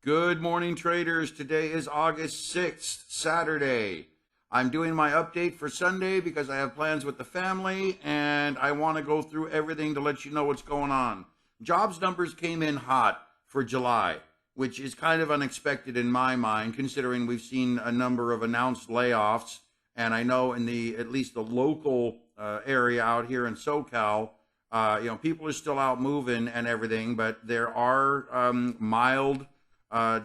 Good morning, traders. Today is August 6th, Saturday. I'm doing my update for Sunday because I have plans with the family and I want to go through everything to let you know what's going on. Jobs numbers came in hot for July, which is kind of unexpected in my mind, considering we've seen a number of announced layoffs. And I know in at least the local area out here in SoCal, people are still out moving and everything, but there are mild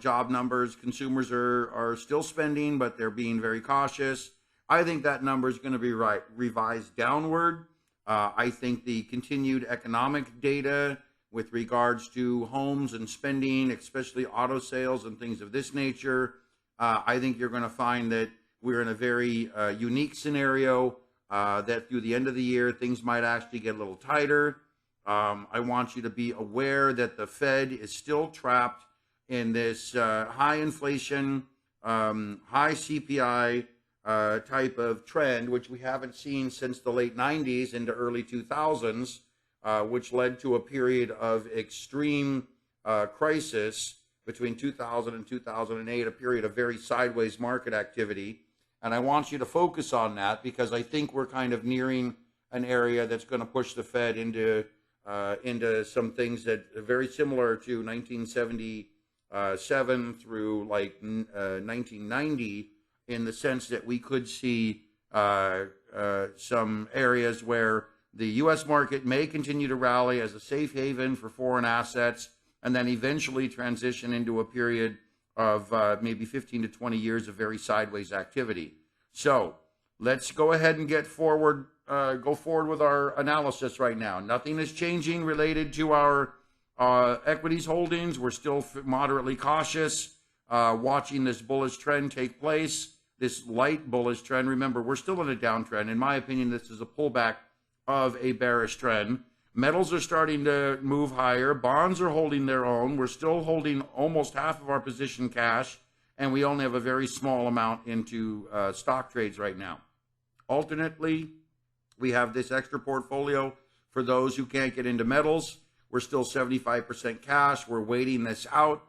job numbers. Consumers are still spending, but they're being very cautious. I think that number is going to be revised downward. I think the continued economic data with regards to homes and spending, especially auto sales and things of this nature, I think you're going to find that we're in a very unique scenario that through the end of the year, things might actually get a little tighter. I want you to be aware that the Fed is still trapped in this high inflation, high CPI type of trend, which we haven't seen since the late 90s into early 2000s, which led to a period of extreme crisis between 2000 and 2008, a period of very sideways market activity. And I want you to focus on that because I think we're kind of nearing an area that's going to push the Fed into some things that are very similar to 1970. 7 through like 1990, in the sense that we could see some areas where the U.S. market may continue to rally as a safe haven for foreign assets, and then eventually transition into a period of maybe 15 to 20 years of very sideways activity. So let's go ahead and go forward with our analysis right now. Nothing is changing related to our equities holdings. We're still moderately cautious, watching this bullish trend take place, this light bullish trend. Remember, we're still in a downtrend. In my opinion, this is a pullback of a bearish trend. Metals are starting to move higher. Bonds are holding their own. We're still holding almost half of our position cash, and we only have a very small amount into stock trades right now. Alternately, we have this extra portfolio for those who can't get into metals. We're still 75% cash. We're waiting this out.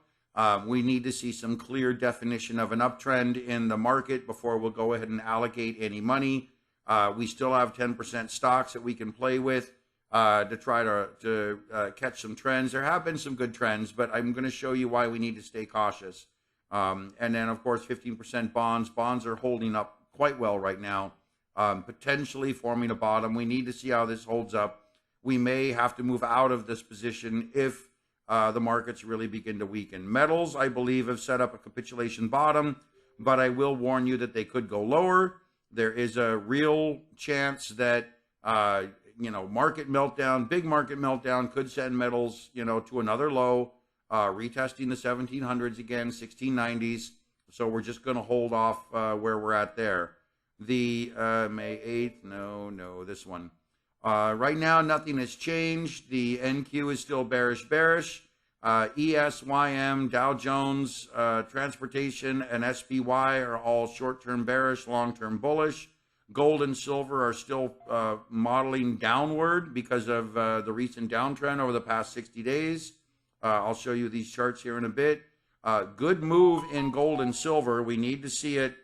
We need to see some clear definition of an uptrend in the market before we'll go ahead and allocate any money. We still have 10% stocks that we can play with to try to catch some trends. There have been some good trends, but I'm going to show you why we need to stay cautious. And then, of course, 15% bonds. Bonds are holding up quite well right now, potentially forming a bottom. We need to see how this holds up. We may have to move out of this position if the markets really begin to weaken. Metals, I believe, have set up a capitulation bottom, but I will warn you that they could go lower. There is a real chance that, market meltdown, big market meltdown could send metals, to another low, retesting the 1700s again, 1690s. So we're just going to hold off where we're at there. The May 8th, no, this one. Right now, nothing has changed. The NQ is still bearish. ESYM, Dow Jones, Transportation, and SPY are all short-term bearish, long-term bullish. Gold and silver are still modeling downward because of the recent downtrend over the past 60 days. I'll show you these charts here in a bit. Good move in gold and silver. We need to see it.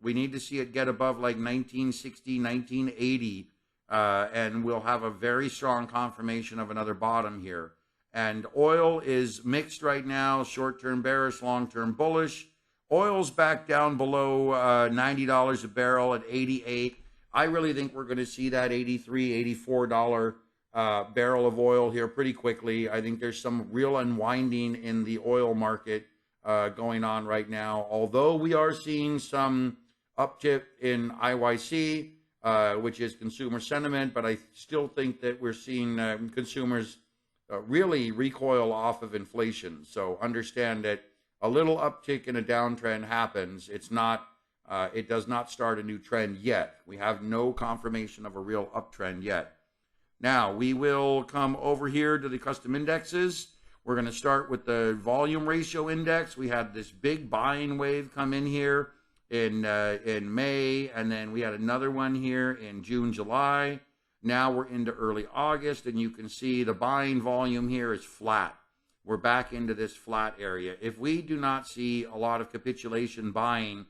We need to see it get above like 1960, 1980. And we'll have a very strong confirmation of another bottom here. And oil is mixed right now, short-term bearish, long-term bullish. Oil's back down below $90 a barrel at 88. I really think we're going to see that $83, $84 barrel of oil here pretty quickly. I think there's some real unwinding in the oil market going on right now. Although we are seeing some uptick in IYC, which is consumer sentiment, but I still think that we're seeing consumers really recoil off of inflation. So understand that a little uptick in a downtrend happens. It's not, it does not start a new trend yet. We have no confirmation of a real uptrend yet. Now we will come over here to the custom indexes. We're going to start with the volume ratio index. We had this big buying wave come in here in May, and then we had another one here in June, July. Now we're into early August, and you can see the buying volume here is flat. we're back into this flat area. If we do not see a lot of capitulation buying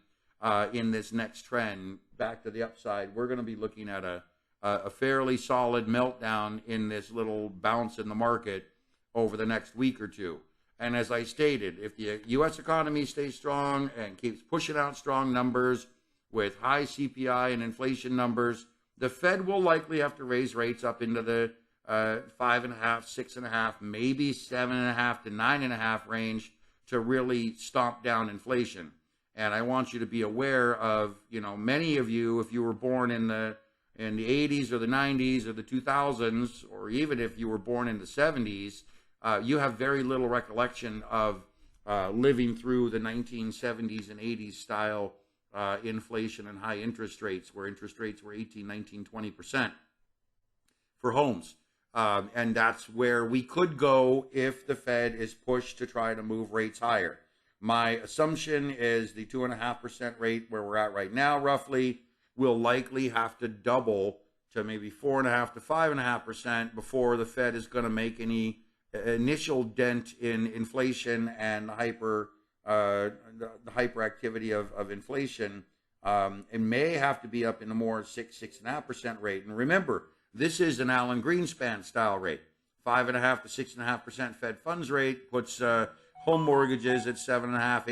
in this next trend back to the upside, we're going to be looking at a fairly solid meltdown in this little bounce in the market over the next week or two. And as I stated, if the U.S. economy stays strong and keeps pushing out strong numbers with high CPI and inflation numbers, the Fed will likely have to raise rates up into the 5.5, 6.5, maybe 7.5 to 9.5 range to really stomp down inflation. And I want you to be aware of, many of you, if you were born in the 80s or the 90s or the 2000s, or even if you were born in the 70s, you have very little recollection of living through the 1970s and 80s style inflation and high interest rates, where interest rates were 18, 19, 20% for homes. And that's where we could go if the Fed is pushed to try to move rates higher. My assumption is the 2.5% rate where we're at right now, roughly, will likely have to double to maybe 4.5 to 5.5% before the Fed is going to make any initial dent in inflation and the hyperactivity of inflation. It may have to be up in a more 6.5% rate. And remember, this is an Alan Greenspan style rate. 5.5 to 6.5% Fed funds rate puts home mortgages at 7.5,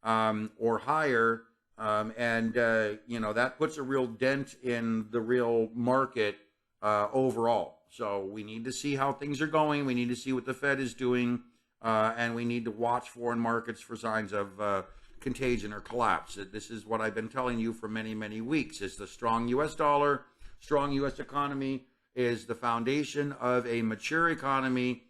8.5% or higher. That puts a real dent in the real market overall. So we need to see how things are going. We need to see what the Fed is doing. And we need to watch foreign markets for signs of contagion or collapse. This is what I've been telling you for many, many weeks. It's the strong U.S. dollar, strong U.S. economy is the foundation of a mature economy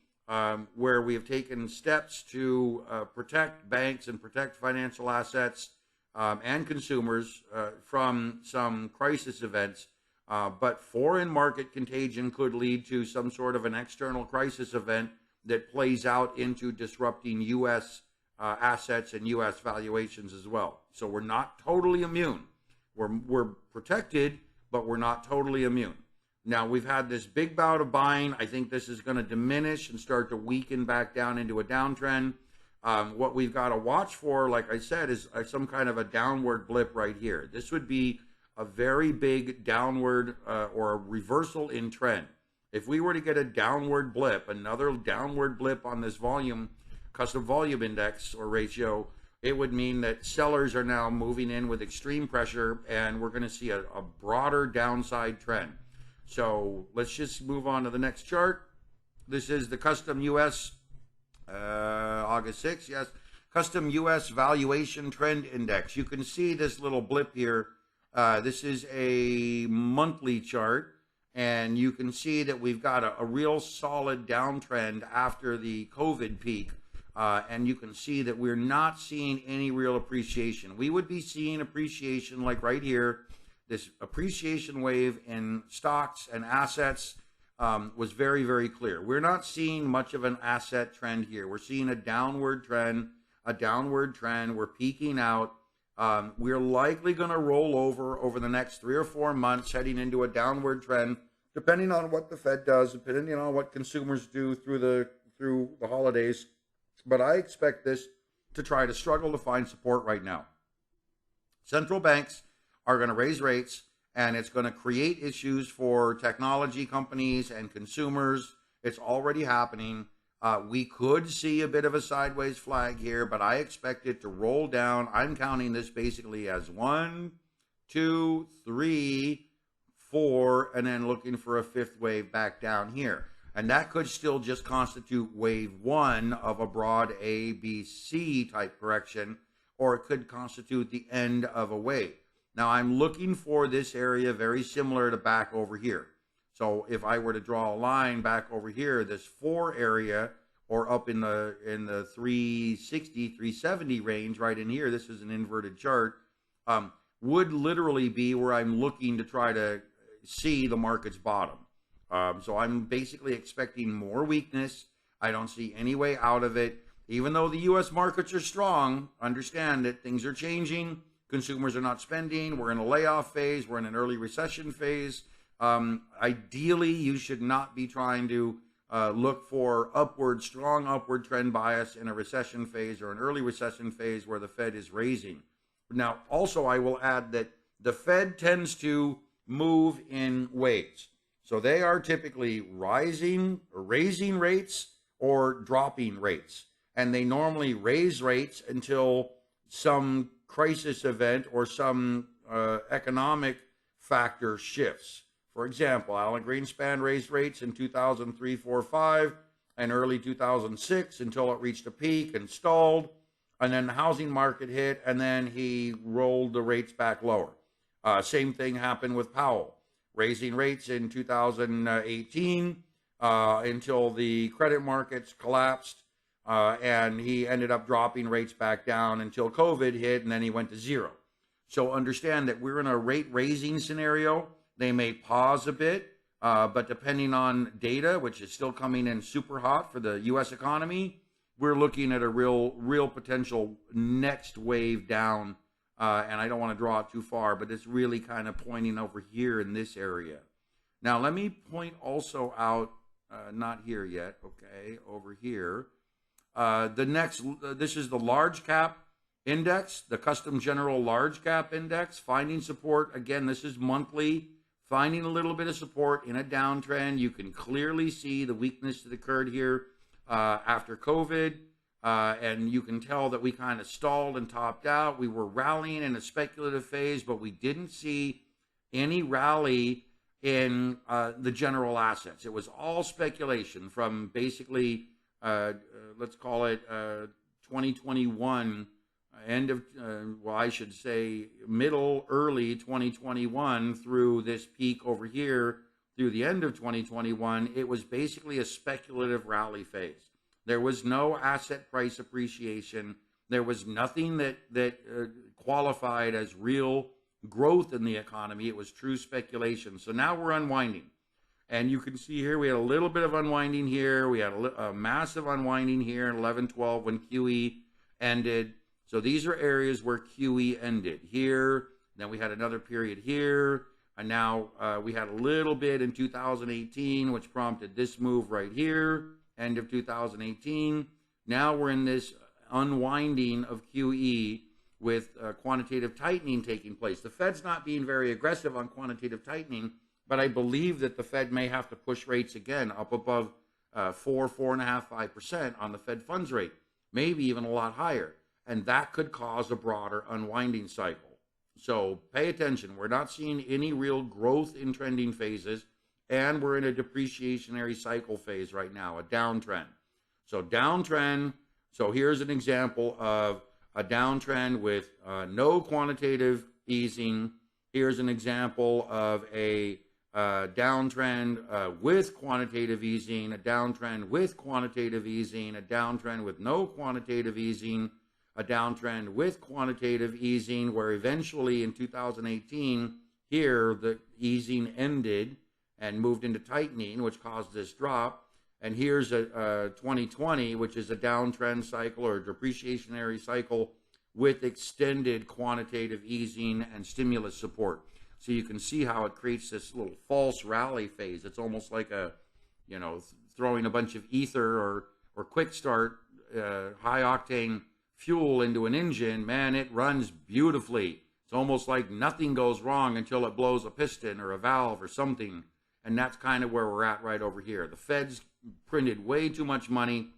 where we have taken steps to protect banks and protect financial assets and consumers from some crisis events. But foreign market contagion could lead to some sort of an external crisis event that plays out into disrupting U.S. Assets and U.S. valuations as well. So we're not totally immune. We're protected, but we're not totally immune. Now, we've had this big bout of buying. I think this is going to diminish and start to weaken back down into a downtrend. What we've got to watch for, like I said, is some kind of a downward blip right here. This would be a very big downward or a reversal in trend. If we were to get a downward blip, another downward blip on this custom volume index or ratio, it would mean that sellers are now moving in with extreme pressure and we're going to see a broader downside trend. So let's just move on to the next chart. This is the custom US, August 6th, yes. Custom US Valuation Trend Index. You can see this little blip here. This is a monthly chart. And you can see that we've got a real solid downtrend after the COVID peak. And you can see that we're not seeing any real appreciation. We would be seeing appreciation like right here. This appreciation wave in stocks and assets was very, very clear. We're not seeing much of an asset trend here. We're seeing a downward trend. We're peaking out. We're likely going to roll over the next 3 or 4 months, heading into a downward trend, depending on what the Fed does, depending on what consumers do through the holidays. But I expect this to try to struggle to find support right now. Central banks are going to raise rates, and it's going to create issues for technology companies and consumers. It's already happening. We could see a bit of a sideways flag here, but I expect it to roll down. I'm counting this basically as 1, 2, 3, 4, and then looking for a fifth wave back down here. And that could still just constitute wave 1 of a broad A, B, C type correction, or it could constitute the end of a wave. Now, I'm looking for this area very similar to back over here. So if I were to draw a line back over here, this 4 area, or up in the 360, 370 range right in here, this is an inverted chart, would literally be where I'm looking to try to see the market's bottom. So I'm basically expecting more weakness. I don't see any way out of it. Even though the U.S. markets are strong, understand that things are changing. Consumers are not spending. We're in a layoff phase. We're in an early recession phase. Ideally, you should not be trying to look for strong upward trend bias in a recession phase or an early recession phase where the Fed is raising. Now, also, I will add that the Fed tends to move in waves. So they are typically raising rates or dropping rates. And they normally raise rates until some crisis event or some economic factor shifts. For example, Alan Greenspan raised rates in 2003, 4, 5, and early 2006 until it reached a peak and stalled. And then the housing market hit, and then he rolled the rates back lower. Same thing happened with Powell, raising rates in 2018 until the credit markets collapsed, and he ended up dropping rates back down until COVID hit, and then he went to zero. So understand that we're in a rate raising scenario. They may pause a bit, but depending on data, which is still coming in super hot for the U.S. economy, we're looking at a real potential next wave down. And I don't want to draw it too far, but it's really kind of pointing over here in this area. Now, let me point also out, not here yet, okay, over here. This is the large cap index, the custom general large cap index, finding support. Again, this is monthly, finding a little bit of support in a downtrend. You can clearly see the weakness that occurred here after COVID. And you can tell that we kind of stalled and topped out. We were rallying in a speculative phase, but we didn't see any rally in the general assets. It was all speculation from basically, let's call it 2021, end of, well, I should say early 2021 through this peak over here through the end of 2021. It was basically a speculative rally phase. There was no asset price appreciation. There was nothing that qualified as real growth in the economy. It was true speculation. So now we're unwinding. And you can see here we had a little bit of unwinding here. We had a massive unwinding here in 11-12 when QE ended. So these are areas where QE ended. Here, then we had another period here. And now we had a little bit in 2018, which prompted this move right here. End of 2018. Now we're in this unwinding of QE with quantitative tightening taking place. The Fed's not being very aggressive on quantitative tightening, but I believe that the Fed may have to push rates again up above 4.5%, 5% on the Fed funds rate, maybe even a lot higher. And that could cause a broader unwinding cycle. So pay attention. We're not seeing any real growth in trending phases. And we're in a depreciationary cycle phase right now, a downtrend. So downtrend, so here's an example of a downtrend with no quantitative easing. Here's an example of a downtrend with quantitative easing, a downtrend with quantitative easing, a downtrend with no quantitative easing, a downtrend with quantitative easing, where eventually in 2018, here the easing ended and moved into tightening, which caused this drop. And here's a 2020, which is a downtrend cycle or a depreciationary cycle with extended quantitative easing and stimulus support. So you can see how it creates this little false rally phase. It's almost like throwing a bunch of ether or quick start high octane fuel into an engine. Man, it runs beautifully. It's almost like nothing goes wrong until it blows a piston or a valve or something. And that's kind of where we're at right over here. The Fed's printed way too much money,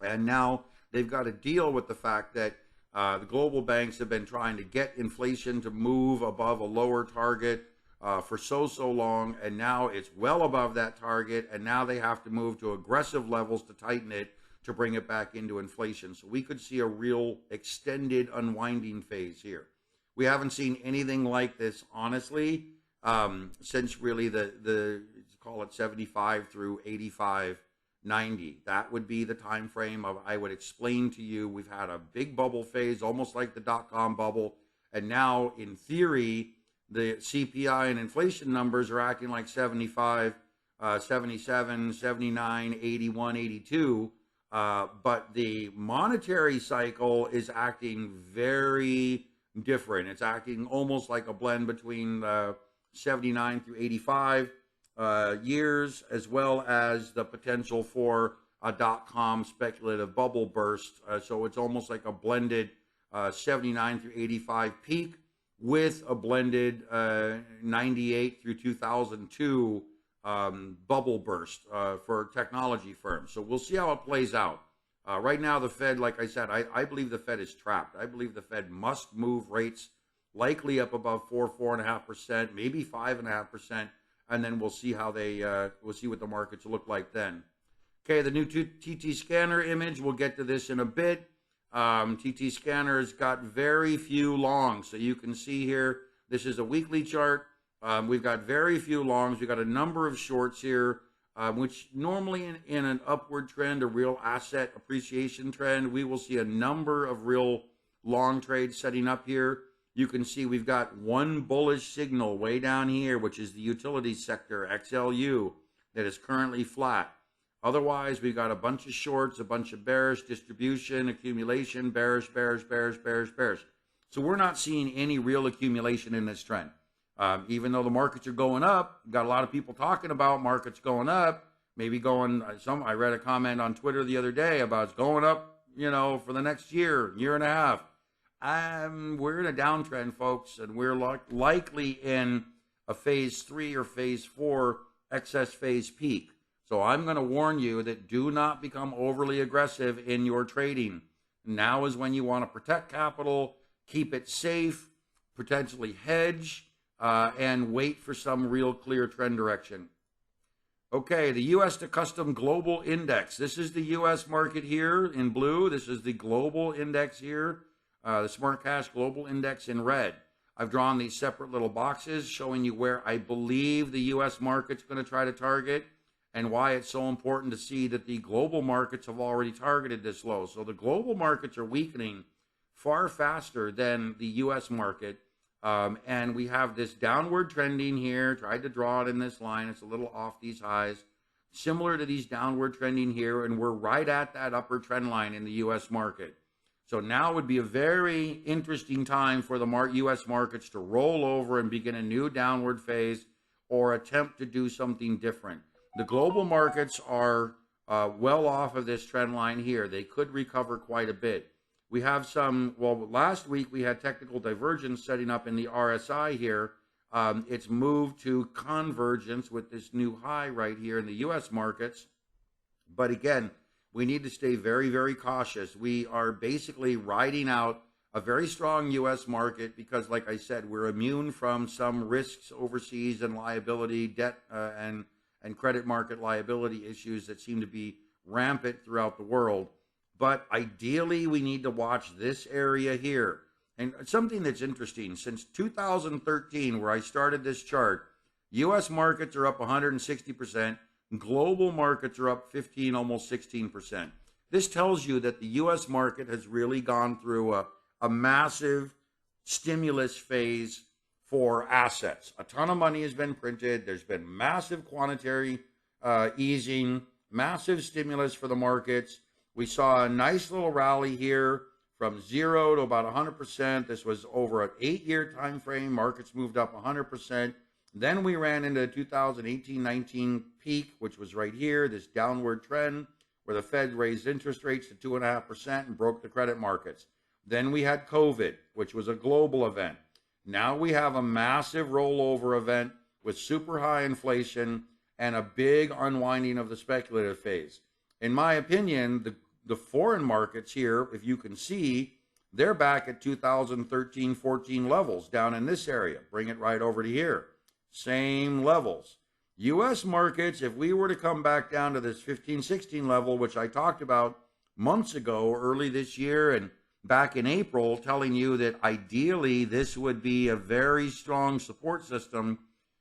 and now they've got to deal with the fact that the global banks have been trying to get inflation to move above a lower target for so long, and now it's well above that target, and now they have to move to aggressive levels to tighten it to bring it back into inflation. So we could see a real extended unwinding phase here. We haven't seen anything like this, honestly, since really the call it 75 through 85, 90. That would be the time frame of, I would explain to you, we've had a big bubble phase, almost like the dot-com bubble, and now in theory the CPI and inflation numbers are acting like 75, 77, 79, 81, 82, but the monetary cycle is acting very different. It's acting almost like a blend between 79 through 85. years, as well as the potential for a dot-com speculative bubble burst. So it's almost like a blended 79 through 85 peak with a blended 98 through 2002 bubble burst for technology firms. So we'll see how it plays out. Right now, the Fed, like I said, I believe the Fed is trapped. I believe the Fed must move rates likely up above 4.5%, maybe 5.5%, and then we'll see how we'll see what the markets look like then. Okay, the new TT scanner image, we'll get to this in a bit. TT scanner's got very few longs. So you can see here, this is a weekly chart. We've got very few longs. We've got a number of shorts here, which normally in an upward trend, a real asset appreciation trend, we will see a number of real long trades setting up here. You can see we've got one bullish signal way down here, which is the utility sector, XLU, that is currently flat. Otherwise, we've got a bunch of shorts, a bunch of bearish distribution, accumulation, bearish, bearish, bearish, bearish, bearish. So we're not seeing any real accumulation in this trend. Even though the markets are going up, got a lot of people talking about markets going up, maybe going, I read a comment on Twitter the other day about it's going up, for the next year and a half. We're in a downtrend, folks, and we're likely in a phase 3 or phase 4 excess phase peak. So I'm going to warn you that do not become overly aggressive in your trading. Now is when you want to protect capital, keep it safe, potentially hedge, and wait for some real clear trend direction. Okay, the U.S. to custom global index. This is the U.S. market here in blue. This is the global index here, the smart cash global index in red. I've drawn these separate little boxes showing you where I believe the U.S. market's going to try to target, and why it's so important to see that the global markets have already targeted this low. So the global markets are weakening far faster than the U.S. market. And we have this downward trending here. Tried to draw it in this line. It's a little off these highs. Similar to these downward trending here. And we're right at that upper trend line in the U.S. market. So now would be a very interesting time for the U.S. markets to roll over and begin a new downward phase or attempt to do something different. The global markets are well off of this trend line here. They could recover quite a bit. We have last week we had technical divergence setting up in the RSI here. It's moved to convergence with this new high right here in the U.S. markets. But again, we need to stay very, very cautious. We are basically riding out a very strong U.S. market because, like I said, we're immune from some risks overseas and liability, debt, and credit market liability issues that seem to be rampant throughout the world. But ideally, we need to watch this area here. And something that's interesting, since 2013, where I started this chart, U.S. markets are up 160%, global markets are up 15, almost 16%. This tells you that the U.S. market has really gone through a massive stimulus phase for assets. A ton of money has been printed. There's been massive quantitary easing, massive stimulus for the markets. We saw a nice little rally here from 0 to about 100%. This was over an 8-year time frame. Markets moved up 100%. Then we ran into the 2018-19 peak, which was right here, this downward trend where the Fed raised interest rates to 2.5% and broke the credit markets. Then we had COVID, which was a global event. Now we have a massive rollover event with super high inflation and a big unwinding of the speculative phase. In my opinion, the foreign markets here, if you can see, they're back at 2013-14 levels down in this area. Bring it right over to here. Same levels. U.S. markets, if we were to come back down to this 15-16 level, which I talked about months ago, early this year, and back in April, telling you that ideally this would be a very strong support system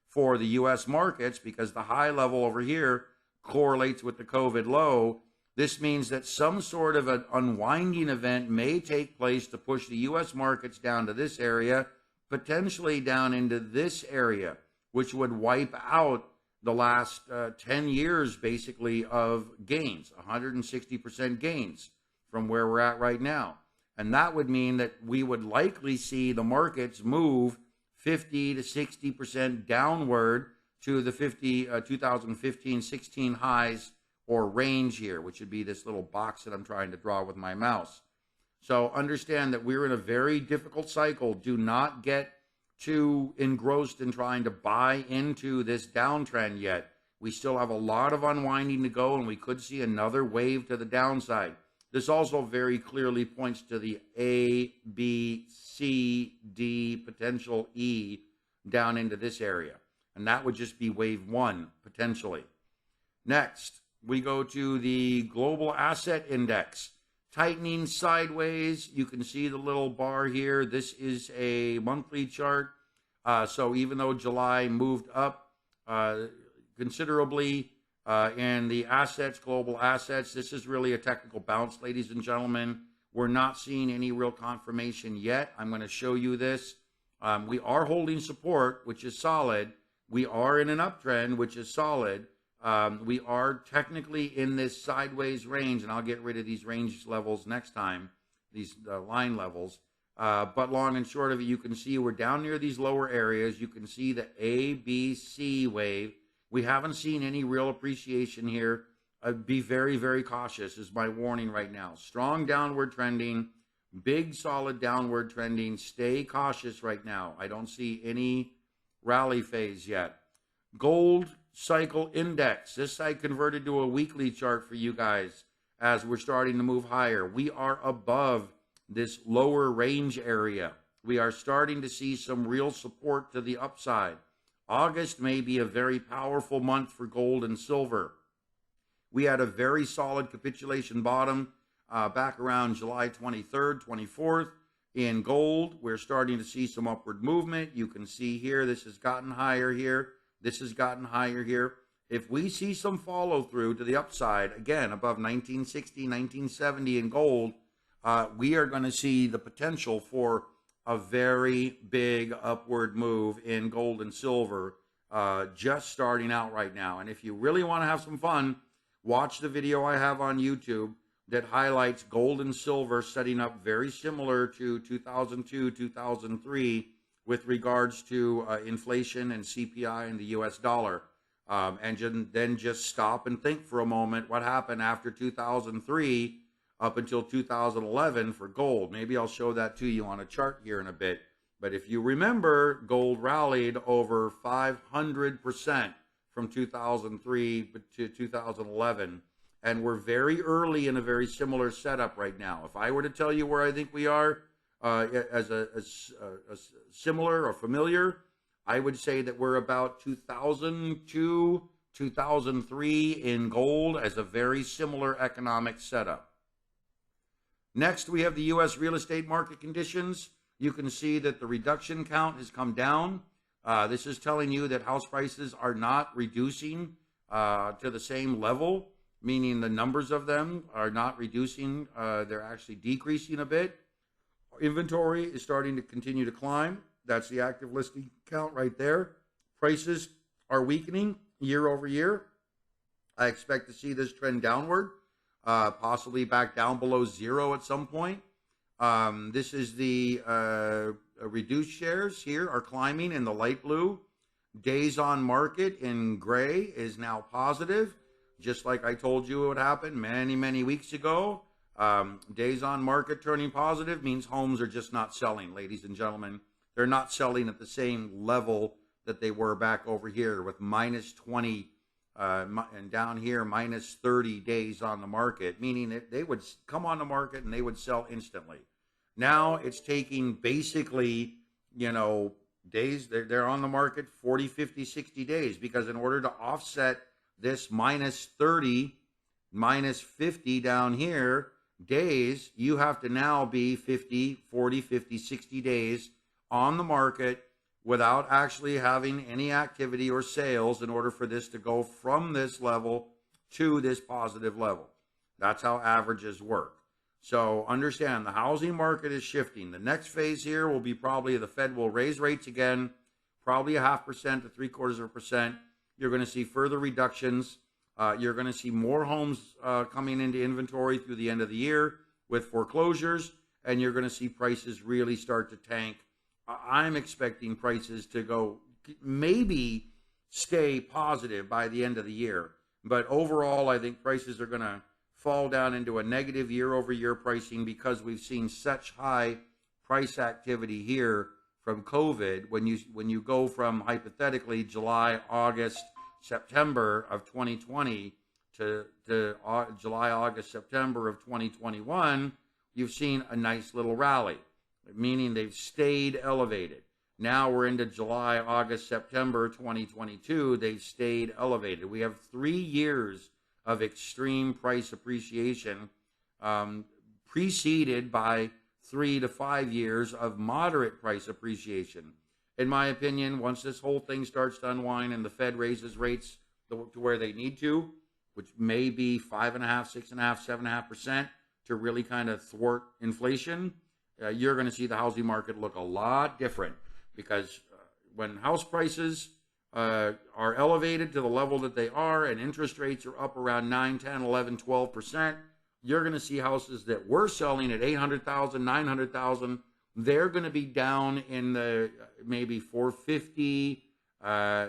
for the U.S. markets because the high level over here correlates with the COVID low. This means that some sort of an unwinding event may take place to push the U.S. markets down to this area, potentially down into this area, which would wipe out the last 10 years, basically, of gains, 160% gains from where we're at right now. And that would mean that we would likely see the markets move 50 to 60% downward to the 2015-16 highs or range here, which would be this little box that I'm trying to draw with my mouse. So understand that we're in a very difficult cycle. Do not get too engrossed in trying to buy into this downtrend yet. We still have a lot of unwinding to go, and we could see another wave to the downside. This also very clearly points to the A, B, C, D, potential E down into this area. And that would just be wave one, potentially. Next, we go to the global asset index. Tightening sideways. You can see the little bar here. This is a monthly chart. So even though July moved up considerably in the assets, global assets, this is really a technical bounce, ladies and gentlemen. We're not seeing any real confirmation yet. I'm going to show you this. We are holding support, which is solid. We are in an uptrend, which is solid. We are technically in this sideways range, and I'll get rid of these range levels next time, these line levels. But long and short of it, you can see we're down near these lower areas. You can see the A, B, C wave. We haven't seen any real appreciation here. Be very, very cautious is my warning right now. Strong downward trending, big solid downward trending. Stay cautious right now. I don't see any rally phase yet. Gold cycle index. This I converted to a weekly chart for you guys as we're starting to move higher. We are above this lower range area. We are starting to see some real support to the upside. August may be a very powerful month for gold and silver. We had a very solid capitulation bottom back around July 23rd, 24th. In gold, we're starting to see some upward movement. You can see here, this has gotten higher here. This has gotten higher here. If we see some follow through to the upside, again, above 1960, 1970 in gold, we are going to see the potential for a very big upward move in gold and silver just starting out right now. And if you really want to have some fun, watch the video I have on YouTube that highlights gold and silver setting up very similar to 2002, 2003 with regards to inflation and CPI and the US dollar. And then just stop and think for a moment what happened after 2003 up until 2011 for gold. Maybe I'll show that to you on a chart here in a bit. But if you remember, gold rallied over 500% from 2003 to 2011. And we're very early in a very similar setup right now. If I were to tell you where I think we are as a similar or familiar, I would say that we're about 2002, 2003 in gold as a very similar economic setup. Next, we have the U.S. real estate market conditions. You can see that the reduction count has come down. This is telling you that house prices are not reducing to the same level, meaning the numbers of them are not reducing. They're actually decreasing a bit. Inventory is starting to continue to climb. That's the active listing count right there. Prices are weakening year over year. I expect to see this trend downward, possibly back down below zero at some point. This is the reduced shares here are climbing in the light blue. Days on market in gray is now positive, just like I told you it would happen many, many weeks ago. Days on market turning positive means homes are just not selling, ladies and gentlemen. They're not selling at the same level that they were back over here with minus 20 and down here minus 30 days on the market, meaning that they would come on the market and they would sell instantly. Now it's taking basically, days, they're on the market 40, 50, 60 days, because in order to offset this minus 30, minus 50 down here days, you have to now be 50, 40, 50, 60 days on the market without actually having any activity or sales in order for this to go from this level to this positive level. That's how averages work. So understand the housing market is shifting. The next phase here will be probably the Fed will raise rates again, probably 0.5% to 0.75%. You're going to see further reductions. You're going to see more homes coming into inventory through the end of the year with foreclosures, and you're going to see prices really start to tank. I'm expecting prices to go maybe stay positive by the end of the year. But overall, I think prices are going to fall down into a negative year-over-year pricing because we've seen such high price activity here from COVID. When you go from hypothetically July, August, September of 2020 to July, August, September of 2021, you've seen a nice little rally, meaning they've stayed elevated. Now we're into July, August, September 2022. They've stayed elevated. We have 3 years of extreme price appreciation, preceded by 3 to 5 years of moderate price appreciation. In my opinion, once this whole thing starts to unwind and the Fed raises rates to where they need to, which may be 5.5%, 6.5%, 7.5% to really kind of thwart inflation, you're going to see the housing market look a lot different. Because when house prices are elevated to the level that they are and interest rates are up around 9, 10, 11, 12%, you're going to see houses that were selling at 800,000, 900,000, they're going to be down in the maybe 450,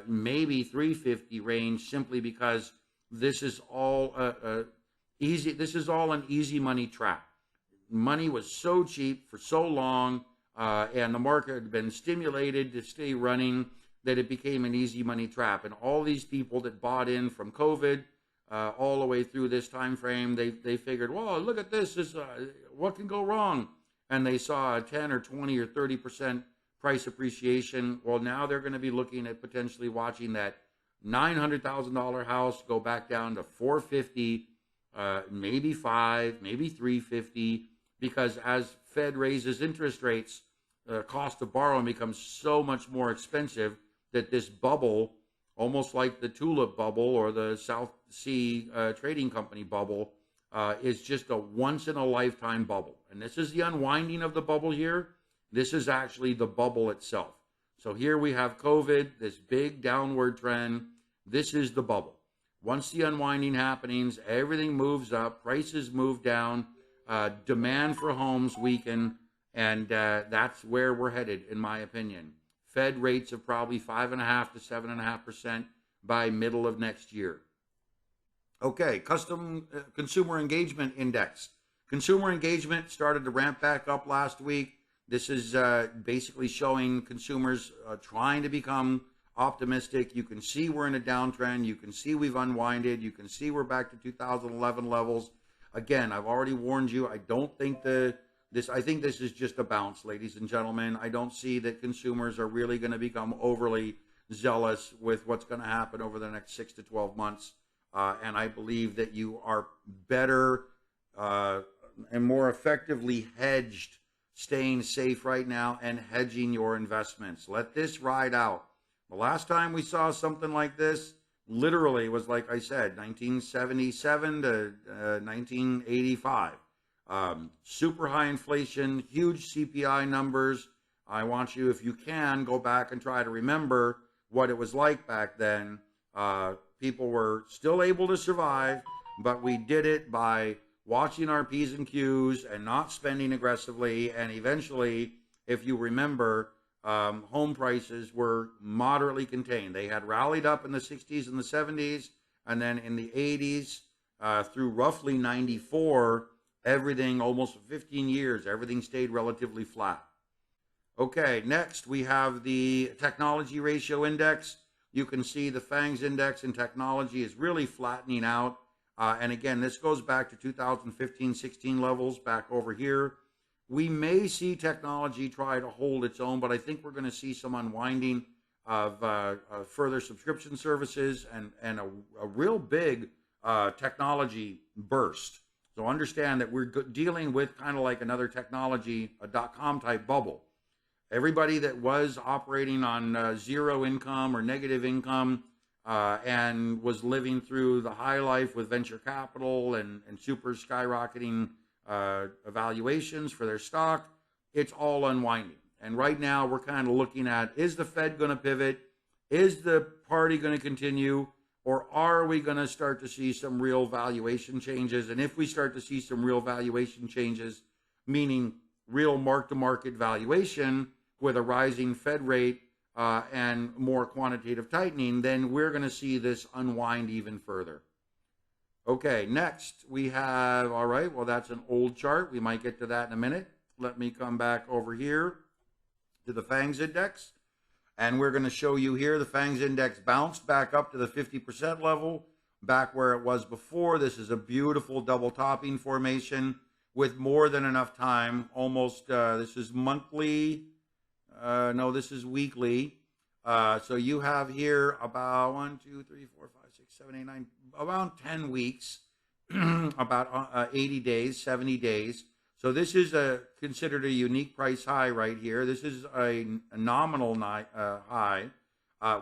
maybe 350 range, simply because this is all easy. This is all an easy money trap. Money was so cheap for so long. And the market had been stimulated to stay running that it became an easy money trap. And all these people that bought in from COVID all the way through this time frame, they figured, well, look at this, what can go wrong? And they saw a 10 or 20 or 30% price appreciation. Well, now they're going to be looking at potentially watching that $900,000 house go back down to 450, maybe 5, maybe 350, because as Fed raises interest rates, the cost of borrowing becomes so much more expensive that this bubble, almost like the tulip bubble or the South Sea Trading Company bubble, is just a once-in-a-lifetime bubble. And this is the unwinding of the bubble here. This is actually the bubble itself. So here we have COVID, this big downward trend. This is the bubble. Once the unwinding happens, everything moves up, prices move down, demand for homes weaken, and that's where we're headed, in my opinion. Fed rates of probably 5.5 to 7.5% by middle of next year. Okay, Consumer Engagement Index. Consumer engagement started to ramp back up last week. This is basically showing consumers trying to become optimistic. You can see we're in a downtrend. You can see we've unwinded. You can see we're back to 2011 levels. Again, I've already warned you. I don't think I think this is just a bounce, ladies and gentlemen. I don't see that consumers are really going to become overly zealous with what's going to happen over the next 6 to 12 months. And I believe that you are better and more effectively hedged, staying safe right now and hedging your investments. Let this ride out. The last time we saw something like this, literally was, like I said, 1977 to 1985. Super high inflation, huge CPI numbers. I want you, if you can, go back and try to remember what it was like back then. People were still able to survive, but we did it by watching our P's and Q's and not spending aggressively. And eventually, if you remember, home prices were moderately contained. They had rallied up in the 60s and the 70s, and then in the 80s through roughly 94, everything, almost 15 years, everything stayed relatively flat. Okay, next we have the Technology Ratio Index. You can see the FANGs index in technology is really flattening out. And again, this goes back to 2015-16 levels back over here. We may see technology try to hold its own, but I think we're going to see some unwinding of further subscription services and a real big technology burst. So understand that we're dealing with kind of like another technology, a .com type bubble. Everybody that was operating on zero income or negative income and was living through the high life with venture capital and super skyrocketing evaluations for their stock, it's all unwinding. And right now we're kind of looking at, is the Fed going to pivot? Is the party going to continue? Or are we going to start to see some real valuation changes? And if we start to see some real valuation changes, meaning real mark-to-market valuation with a rising Fed rate, and more quantitative tightening, then we're going to see this unwind even further. Okay, next we have, all right, well, that's an old chart. We might get to that in a minute. Let me come back over here to the FANGs index. And we're going to show you here the FANGs index bounced back up to the 50% level, back where it was before. This is a beautiful double topping formation with more than enough time. Almost, this is monthly. No, this is weekly. So you have here about 1, 2, 3, 4, 5, 6, 7, 8, 9, around 10 weeks, about 80 days, 70 days. So this is considered a unique price high right here. This is a nominal high.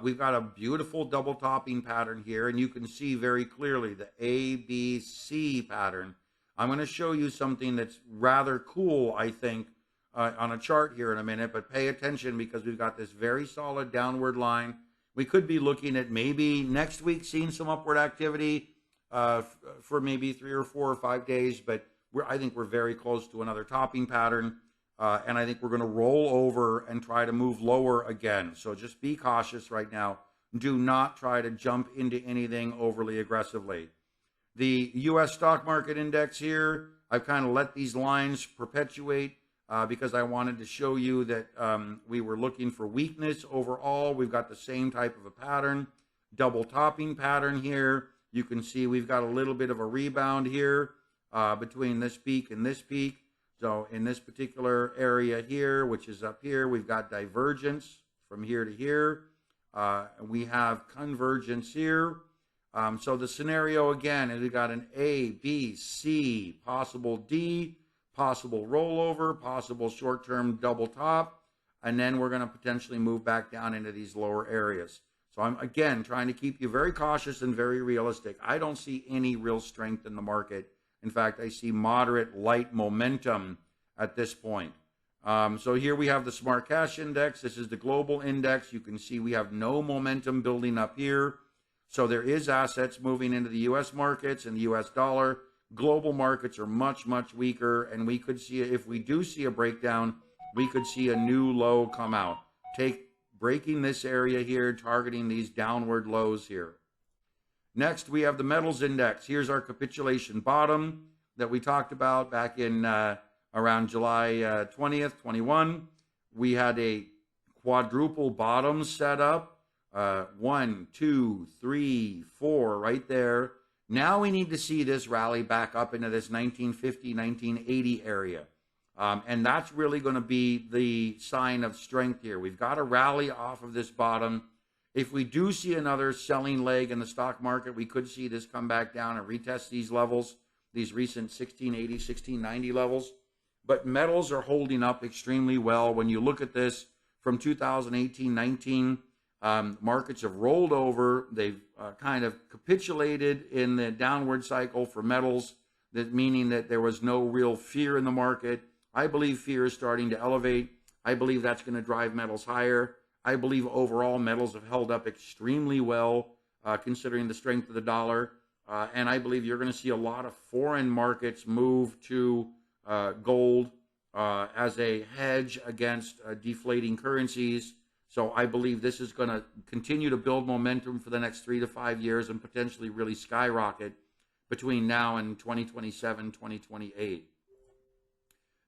We've got a beautiful double topping pattern here, and you can see very clearly the ABC pattern. I'm going to show you something that's rather cool, I think, on a chart here in a minute, but pay attention because we've got this very solid downward line. We could be looking at maybe next week seeing some upward activity for maybe 3 or 4 or 5 days, but I think we're very close to another topping pattern, and I think we're going to roll over and try to move lower again. So just be cautious right now. Do not try to jump into anything overly aggressively. The U.S. stock market index here, I've kind of let these lines perpetuate because I wanted to show you that we were looking for weakness overall. We've got the same type of a pattern, double topping pattern here. You can see we've got a little bit of a rebound here between this peak and this peak. So in this particular area here, which is up here, we've got divergence from here to here. We have convergence here. So the scenario again is we got an A, B, C, possible D, possible rollover, possible short-term double top, and then we're going to potentially move back down into these lower areas. So I'm, again, trying to keep you very cautious and very realistic. I don't see any real strength in the market. In fact, I see moderate light momentum at this point. So here we have the Smart Cash Index. This is the global index. You can see we have no momentum building up here. So there is assets moving into the U.S. markets and the U.S. dollar. Global markets are much, much weaker, and we could see, if we do see a breakdown, we could see a new low come out. Breaking this area here, targeting these downward lows here. Next, we have the metals index. Here's our capitulation bottom that we talked about back in around July 20th, 21. We had a quadruple bottom set up. 1, 2, 3, 4 right there. Now we need to see this rally back up into this 1950, 1980 area. And that's really going to be the sign of strength here. We've got to rally off of this bottom. If we do see another selling leg in the stock market, we could see this come back down and retest these levels, these recent 1680, 1690 levels. But metals are holding up extremely well. When you look at this from 2018-19, markets have rolled over. They've kind of capitulated in the downward cycle for metals, that meaning that there was no real fear in the market. I believe fear is starting to elevate. I believe that's going to drive metals higher. I believe overall metals have held up extremely well considering the strength of the dollar. And I believe you're going to see a lot of foreign markets move to gold as a hedge against deflating currencies. So I believe this is going to continue to build momentum for the next 3 to 5 years and potentially really skyrocket between now and 2027, 2028.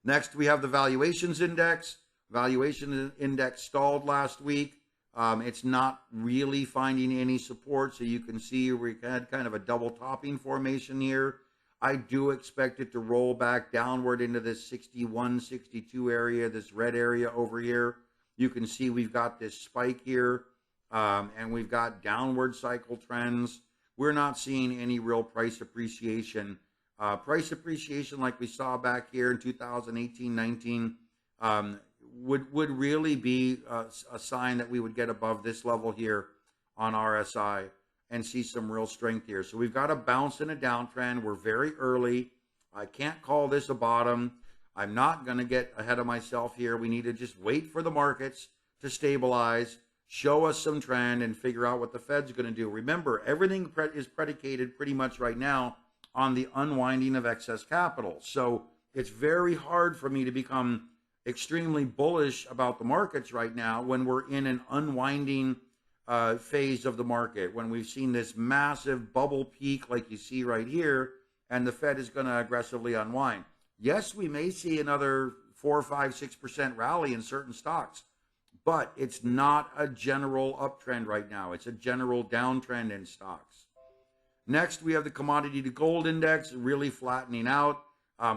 Next, we have the valuations index. Valuation index stalled last week. It's not really finding any support. So you can see we had kind of a double topping formation here. I do expect it to roll back downward into this 61, 62 area, this red area over here. You can see we've got this spike here, and we've got downward cycle trends. We're not seeing any real price appreciation. Price appreciation like we saw back here in 2018-19 would really be a sign that we would get above this level here on RSI and see some real strength here. So we've got a bounce in a downtrend. We're very early. I can't call this a bottom. I'm not going to get ahead of myself here. We need to just wait for the markets to stabilize, show us some trend, and figure out what the Fed's going to do. Remember, everything is predicated pretty much right now on the unwinding of excess capital. So it's very hard for me to become extremely bullish about the markets right now when we're in an unwinding phase of the market, when we've seen this massive bubble peak like you see right here, and the Fed is going to aggressively unwind. Yes, we may see another 4, 5, 6% rally in certain stocks, but it's not a general uptrend right now. It's a general downtrend in stocks. Next, we have the commodity to gold index really flattening out.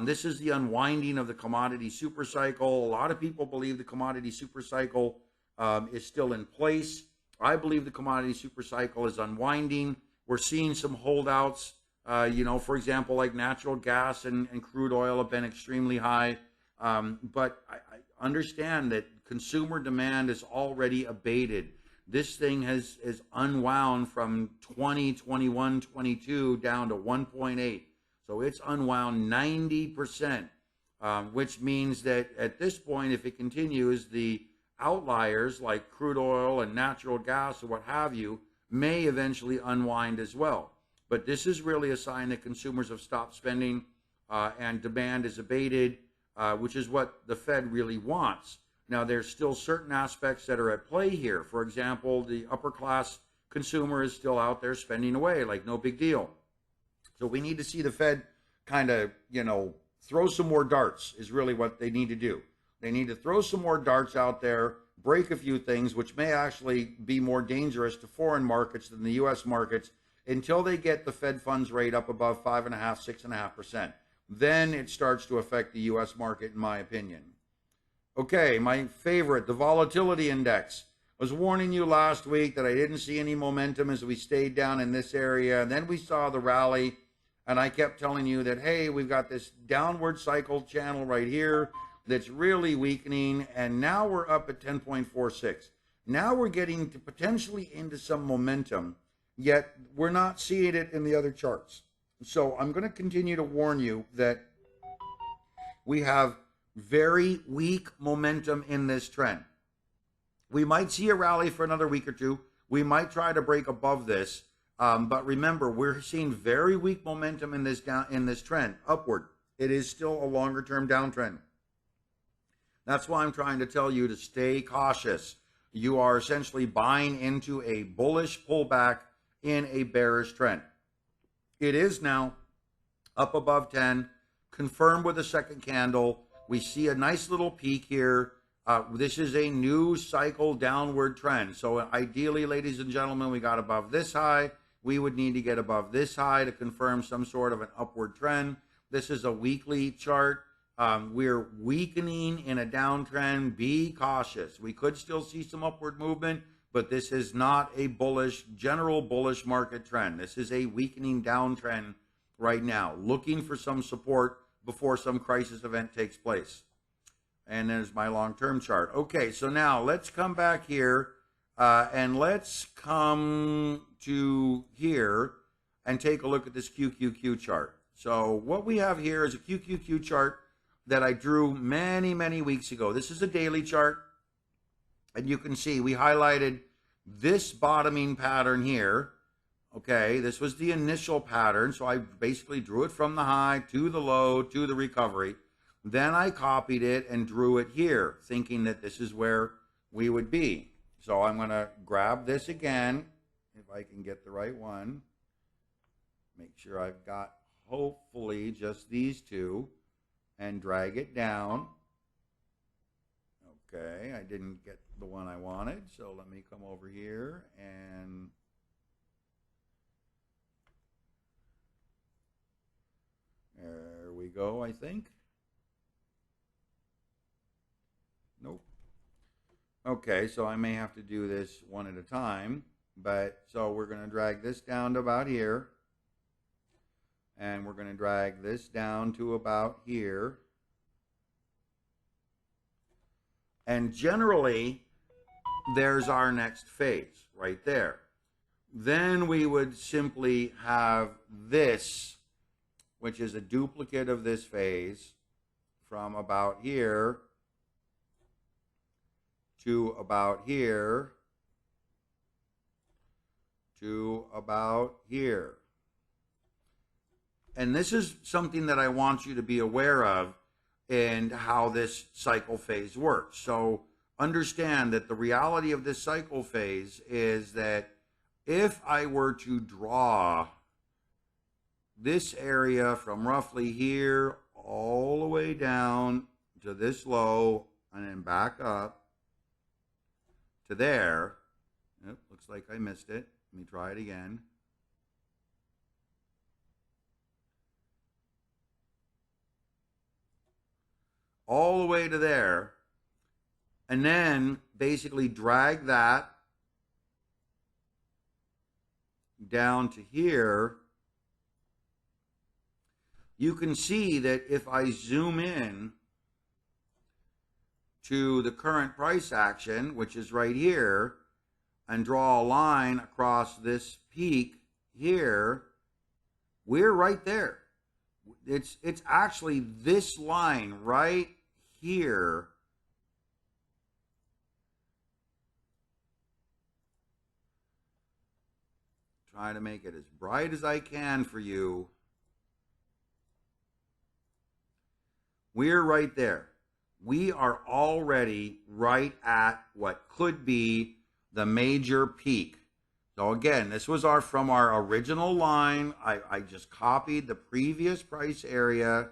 This is the unwinding of the commodity super cycle. A lot of people believe the commodity super cycle is still in place. I believe the commodity super cycle is unwinding. We're seeing some holdouts. For example, like natural gas and crude oil have been extremely high. But I understand that consumer demand is already abated. This thing has unwound from 20, 21, 22 down to 1.8. So it's unwound 90%, which means that at this point, if it continues, the outliers like crude oil and natural gas or what have you may eventually unwind as well. But this is really a sign that consumers have stopped spending and demand is abated, which is what the Fed really wants. Now, there's still certain aspects that are at play here. For example, the upper class consumer is still out there spending away, like no big deal. So we need to see the Fed kind of, throw some more darts is really what they need to do. They need to throw some more darts out there, break a few things, which may actually be more dangerous to foreign markets than the U.S. markets, until they get the Fed funds rate up above 5.5%, 6.5%. Then it starts to affect the U.S. market, in my opinion. Okay, my favorite, the Volatility Index. I was warning you last week that I didn't see any momentum as we stayed down in this area. And then we saw the rally, and I kept telling you that, hey, we've got this downward cycle channel right here that's really weakening, and now we're up at 10.46. Now we're getting to potentially into some momentum, yet we're not seeing it in the other charts. So I'm going to continue to warn you that we have very weak momentum in this trend. We might see a rally for another week or two. We might try to break above this, but remember, we're seeing very weak momentum in this trend upward. It is still a longer-term downtrend. That's why I'm trying to tell you to stay cautious. You are essentially buying into a bullish pullback in a bearish trend. It is now up above 10, confirmed with a second candle. We see a nice little peak here. This is a new cycle downward trend. So ideally, ladies and gentlemen, we got above this high. We would need to get above this high to confirm some sort of an upward trend. This is a weekly chart. We're weakening in a downtrend. Be cautious. We could still see some upward movement, but this is not a general bullish market trend. This is a weakening downtrend right now, looking for some support before some crisis event takes place. And there's my long-term chart. Okay, so now let's come back here and let's come to here and take a look at this Qqq chart. So what we have here is a Qqq chart that I drew many, many weeks ago. This is a daily chart, and you can see we highlighted this bottoming pattern here. Okay, this was the initial pattern, so I basically drew it from the high to the low to the recovery. Then I copied it and drew it here, thinking that this is where we would be. So I'm going to grab this again, if I can get the right one. Make sure I've got hopefully just these two, and drag it down. Okay, I didn't get the one I wanted, so let me come over here and there we go, I think. Nope. Okay, so I may have to do this one at a time, but so we're going to drag this down to about here. And we're going to drag this down to about here. And generally, there's our next phase right there. Then we would simply have this, which is a duplicate of this phase, from about here to about here to about here. And this is something that I want you to be aware of. and how this cycle phase works. So understand that the reality of this cycle phase is that if I were to draw this area from roughly here all the way down to this low and then back up to there, yep, looks like I missed it. Let me try it again. All the way to there, and then basically drag that down to here. You can see that if I zoom in to the current price action, which is right here, and draw a line across this peak here, we're right there. It's actually this line right here try to make it as bright as I can for you. We're right there. We are already right at what could be the major peak. So again, this was from our original line. I just copied the previous price area,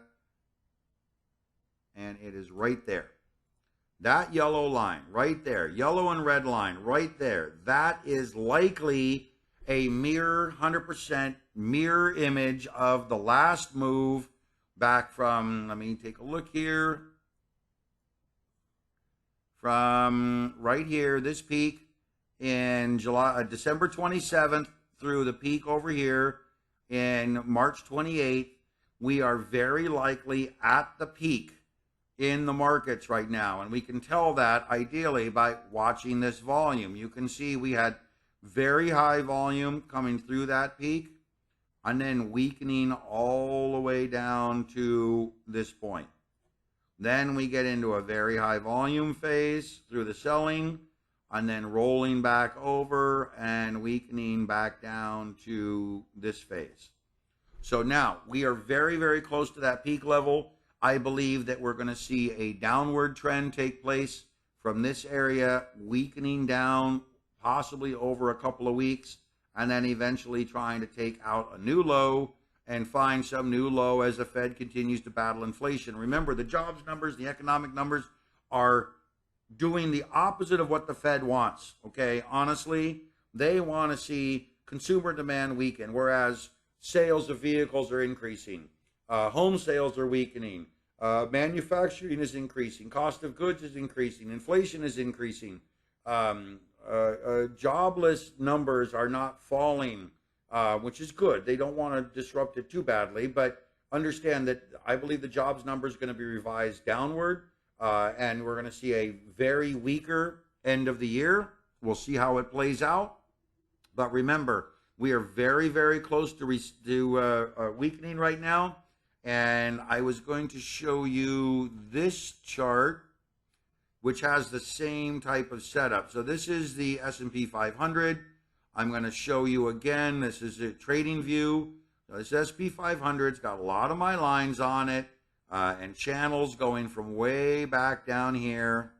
and it is right there. That yellow line right there, yellow and red line right there, that is likely a mirror, 100% mirror image of the last move back from, let me take a look here, from right here, this peak in December 27th through the peak over here in March 28th. We are very likely at the peak in the markets right now, and we can tell that ideally by watching this volume. You can see we had very high volume coming through that peak and then weakening all the way down to this point. Then we get into a very high volume phase through the selling, and then rolling back over and weakening back down to this phase. So now we are very, very close to that peak level. I believe that we're going to see a downward trend take place from this area, weakening down possibly over a couple of weeks, and then eventually trying to take out a new low and find some new low as the Fed continues to battle inflation. Remember, the jobs numbers, the economic numbers are doing the opposite of what the Fed wants, okay? Honestly, they want to see consumer demand weaken, whereas sales of vehicles are increasing. Home sales are weakening. Manufacturing is increasing. Cost of goods is increasing. Inflation is increasing. Jobless numbers are not falling, which is good. They don't want to disrupt it too badly, but understand that I believe the jobs number is going to be revised downward, and we're going to see a very weaker end of the year. We'll see how it plays out. But remember, we are very, very close to weakening right now. And I was going to show you this chart, which has the same type of setup. So this is the S&P 500. I'm going to show you again. This is a trading view. So this S&P 500's got a lot of my lines on it and channels going from way back down here.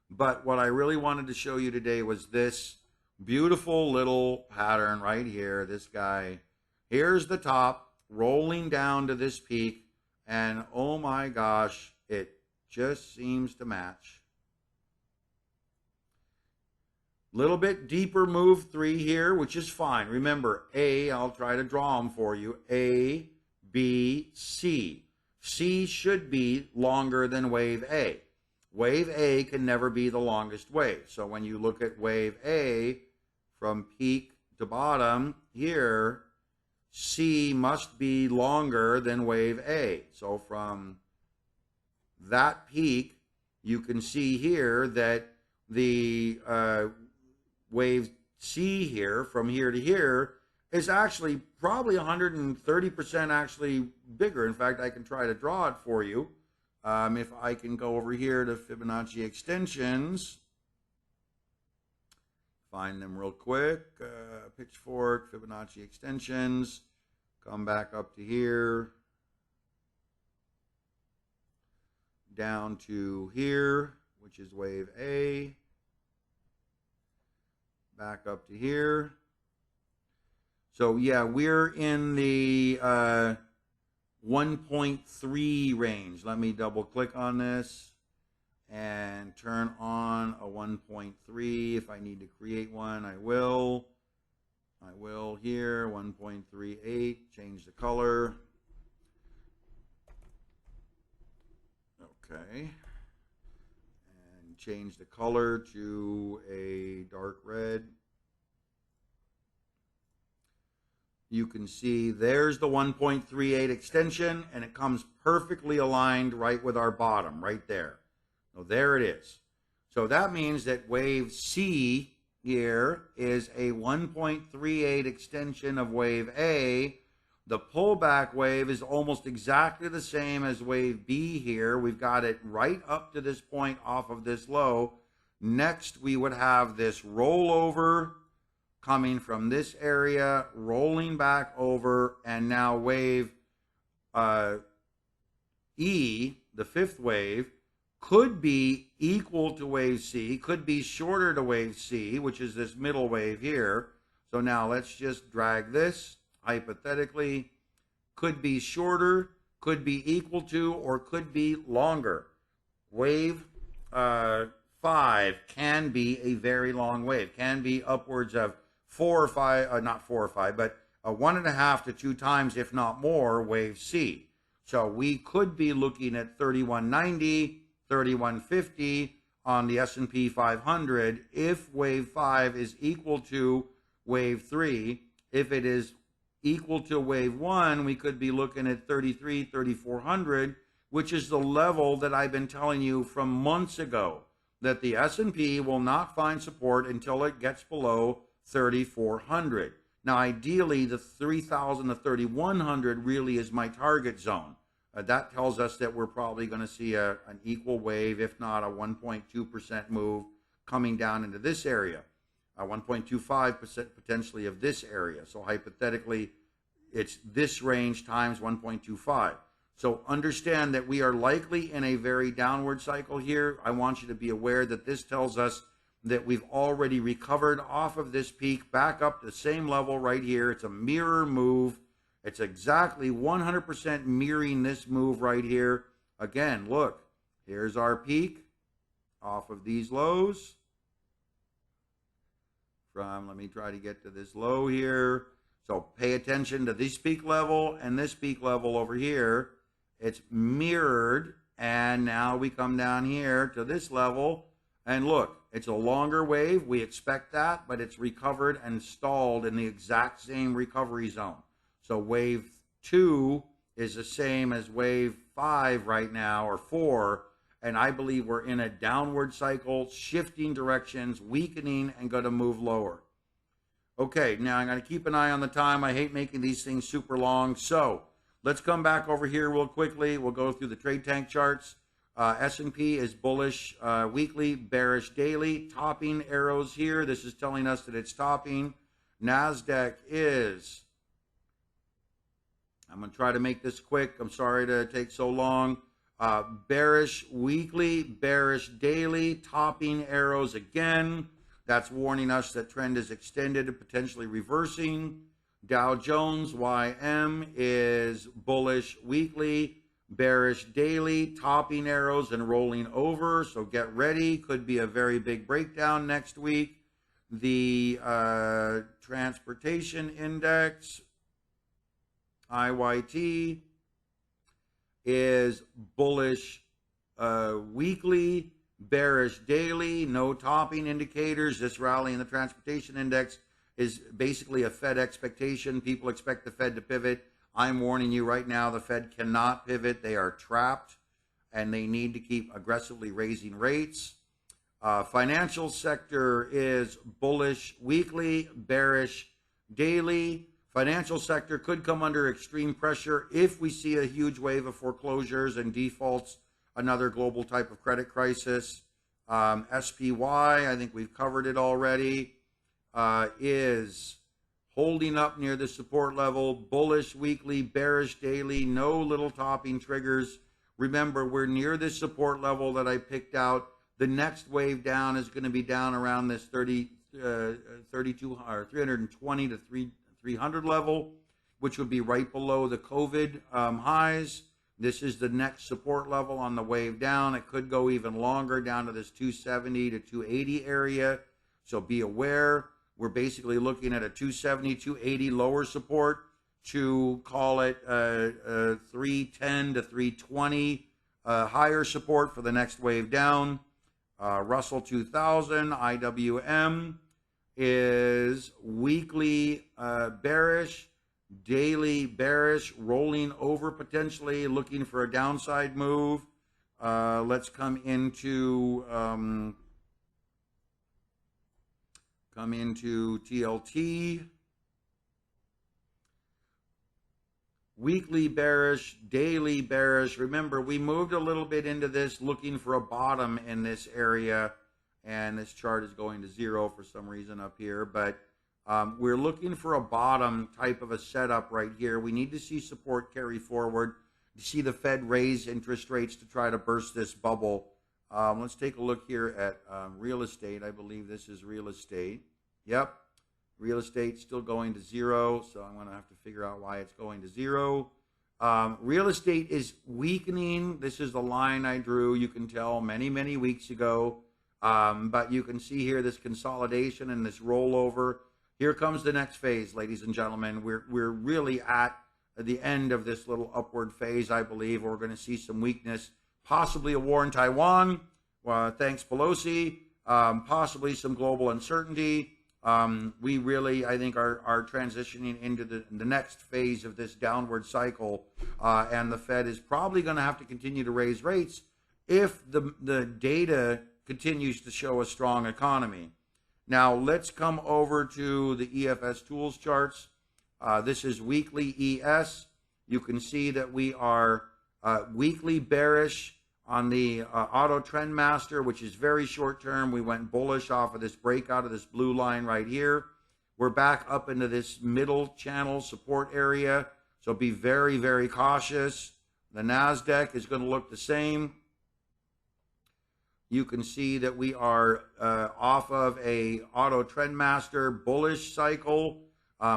But what I really wanted to show you today was this beautiful little pattern right here. This guy. Here's the top, rolling down to this peak, and oh my gosh, it just seems to match. Little bit deeper move 3 here, which is fine. Remember, I'll try to draw them for you. A, B, C. C should be longer than wave A. Wave A can never be the longest wave. So when you look at wave A from peak to bottom here, C must be longer than wave A. So from that peak, you can see here that the wave C here, from here to here, is actually probably 130% actually bigger. In fact, I can try to draw it for you. If I can go over here to Fibonacci Extensions, find them real quick, Pitchfork, Fibonacci Extensions, come back up to here. down to here, which is wave A, back up to here. So yeah, we're in the 1.3 range. Let me double click on this and turn on a 1.3. If I need to create one, I will. I will here, 1.38, change the color. Okay. And change the color to a dark red. You can see there's the 1.38 extension, and it comes perfectly aligned right with our bottom, right there. So there it is. So that means that wave C here is a 1.38 extension of wave A. The pullback wave is almost exactly the same as wave B here. We've got it right up to this point off of this low. Next, we would have this rollover coming from this area, rolling back over, and now wave E, the fifth wave, could be equal to wave C, could be shorter to wave C, which is this middle wave here. So now let's just drag this, hypothetically, could be shorter, could be equal to, or could be longer. Wave 5 can be a very long wave, can be upwards of 4 or 5, not 4 or 5, but 1.5 to 2 times, if not more, wave C. So we could be looking at 3190, 3150 on the S&P 500 if wave 5 is equal to wave 3. If it is equal to wave 1, we could be looking at 33, 3400, which is the level that I've been telling you from months ago, that the S&P will not find support until it gets below 3,400. Now, ideally, the 3,000 to 3,100 really is my target zone. That tells us that we're probably going to see an equal wave, if not a 1.2% move coming down into this area, 1.25% potentially of this area. So hypothetically, it's this range times 1.25. So understand that we are likely in a very downward cycle here. I want you to be aware that this tells us that we've already recovered off of this peak back up to the same level right here. It's a mirror move. It's exactly 100% mirroring this move right here. Again, look, here's our peak off of these lows. Let me try to get to this low here. So pay attention to this peak level and this peak level over here. It's mirrored, and now we come down here to this level, and look, it's a longer wave. We expect that, but it's recovered and stalled in the exact same recovery zone. So wave 2 is the same as wave 5 right now, or 4, and I believe we're in a downward cycle, shifting directions, weakening, and going to move lower. Okay, now I'm going to keep an eye on the time. I hate making these things super long, so let's come back over here real quickly. We'll go through the TradeTank charts. S&P is bullish weekly, bearish daily, topping arrows here. This is telling us that it's topping. Nasdaq is, I'm going to try to make this quick. I'm sorry to take so long. Bearish weekly, bearish daily, topping arrows again. That's warning us that trend is extended and potentially reversing. Dow Jones, YM, is bullish weekly, bearish daily, topping arrows and rolling over. So get ready. Could be a very big breakdown next week. The Transportation Index, IYT, is bullish weekly, bearish daily, no topping indicators. This rally in the Transportation Index is basically a Fed expectation. People expect the Fed to pivot. I'm warning you right now, the Fed cannot pivot. They are trapped, and they need to keep aggressively raising rates. Financial sector is bullish weekly, bearish daily. Financial sector could come under extreme pressure if we see a huge wave of foreclosures and defaults, another global type of credit crisis. SPY, I think we've covered it already, is holding up near the support level, bullish weekly, bearish daily, no little topping triggers. Remember, we're near this support level that I picked out. The next wave down is going to be down around this 32 or 320 to 300 level, which would be right below the COVID highs. This is the next support level on the wave down. It could go even longer down to this 270 to 280 area. So be aware. We're basically looking at a 270, 280 lower support to call it 310 to 320 higher support for the next wave down. Russell 2000, IWM is weekly bearish, daily bearish, rolling over potentially, looking for a downside move. Let's come into TLT. Weekly bearish, daily bearish. Remember, we moved a little bit into this looking for a bottom in this area, and this chart is going to zero for some reason up here, but we're looking for a bottom type of a setup right here. We need to see support carry forward, to see the Fed raise interest rates to try to burst this bubble. Let's take a look here at real estate. I believe this is real estate. Yep. Real estate still going to zero, so I'm going to have to figure out why it's going to zero. Real estate is weakening. This is the line I drew, you can tell, many, many weeks ago. But you can see here this consolidation and this rollover. Here comes the next phase, ladies and gentlemen. We're really at the end of this little upward phase, I believe. We're going to see some weakness, possibly a war in Taiwan. Thanks, Pelosi. Possibly some global uncertainty. We really, I think, are transitioning into the next phase of this downward cycle, and the Fed is probably going to have to continue to raise rates if the data continues to show a strong economy. Now, let's come over to the Efs Tools Charts. This is weekly ES. You can see that we are weekly bearish on the auto trend master, which is very short term. We went bullish off of this breakout of this blue line right here. We're back up into this middle channel support area, so be very, very cautious. The Nasdaq is going to look the same. You can see that we are off of a auto trend master bullish cycle.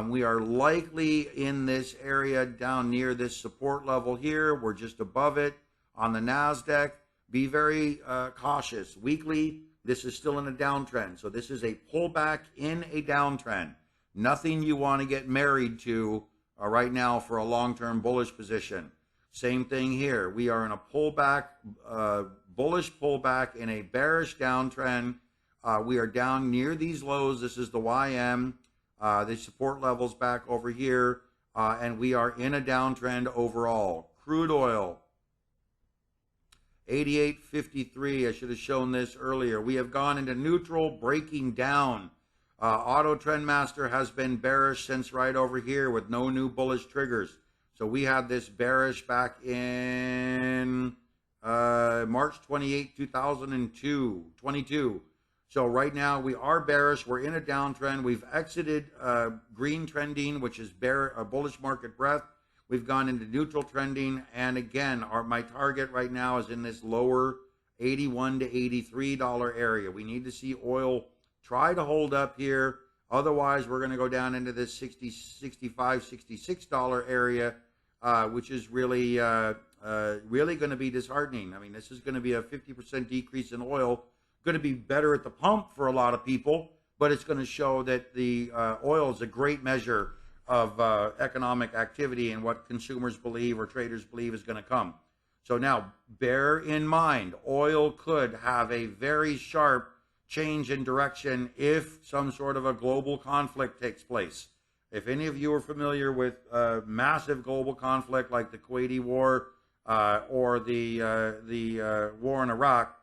We are likely in this area down near this support level here. We're just above it. On the Nasdaq, be very cautious. Weekly, this is still in a downtrend. So this is a pullback in a downtrend. Nothing you want to get married to right now for a long-term bullish position. Same thing here. We are in a pullback, bullish pullback in a bearish downtrend. We are down near these lows. This is the YM. The support levels back over here. And we are in a downtrend overall. Crude oil. 88.53, I should have shown this earlier. We have gone into neutral, breaking down. Auto Trend Master has been bearish since right over here with no new bullish triggers. So we had this bearish back in March 28, 2022. So right now we are bearish. We're in a downtrend. We've exited green trending, which is bullish market breadth. We've gone into neutral trending, and again, my target right now is in this lower $81 to $83 area. We need to see oil try to hold up here. Otherwise, we're going to go down into this $60, $65, $66 area, which is really going to be disheartening. I mean, this is going to be a 50% decrease in oil. Going to be better at the pump for a lot of people, but it's going to show that the oil is a great measure of economic activity and what consumers believe or traders believe is going to come. So now, bear in mind, oil could have a very sharp change in direction if some sort of a global conflict takes place. If any of you are familiar with massive global conflict like the Kuwaiti War or the war in Iraq,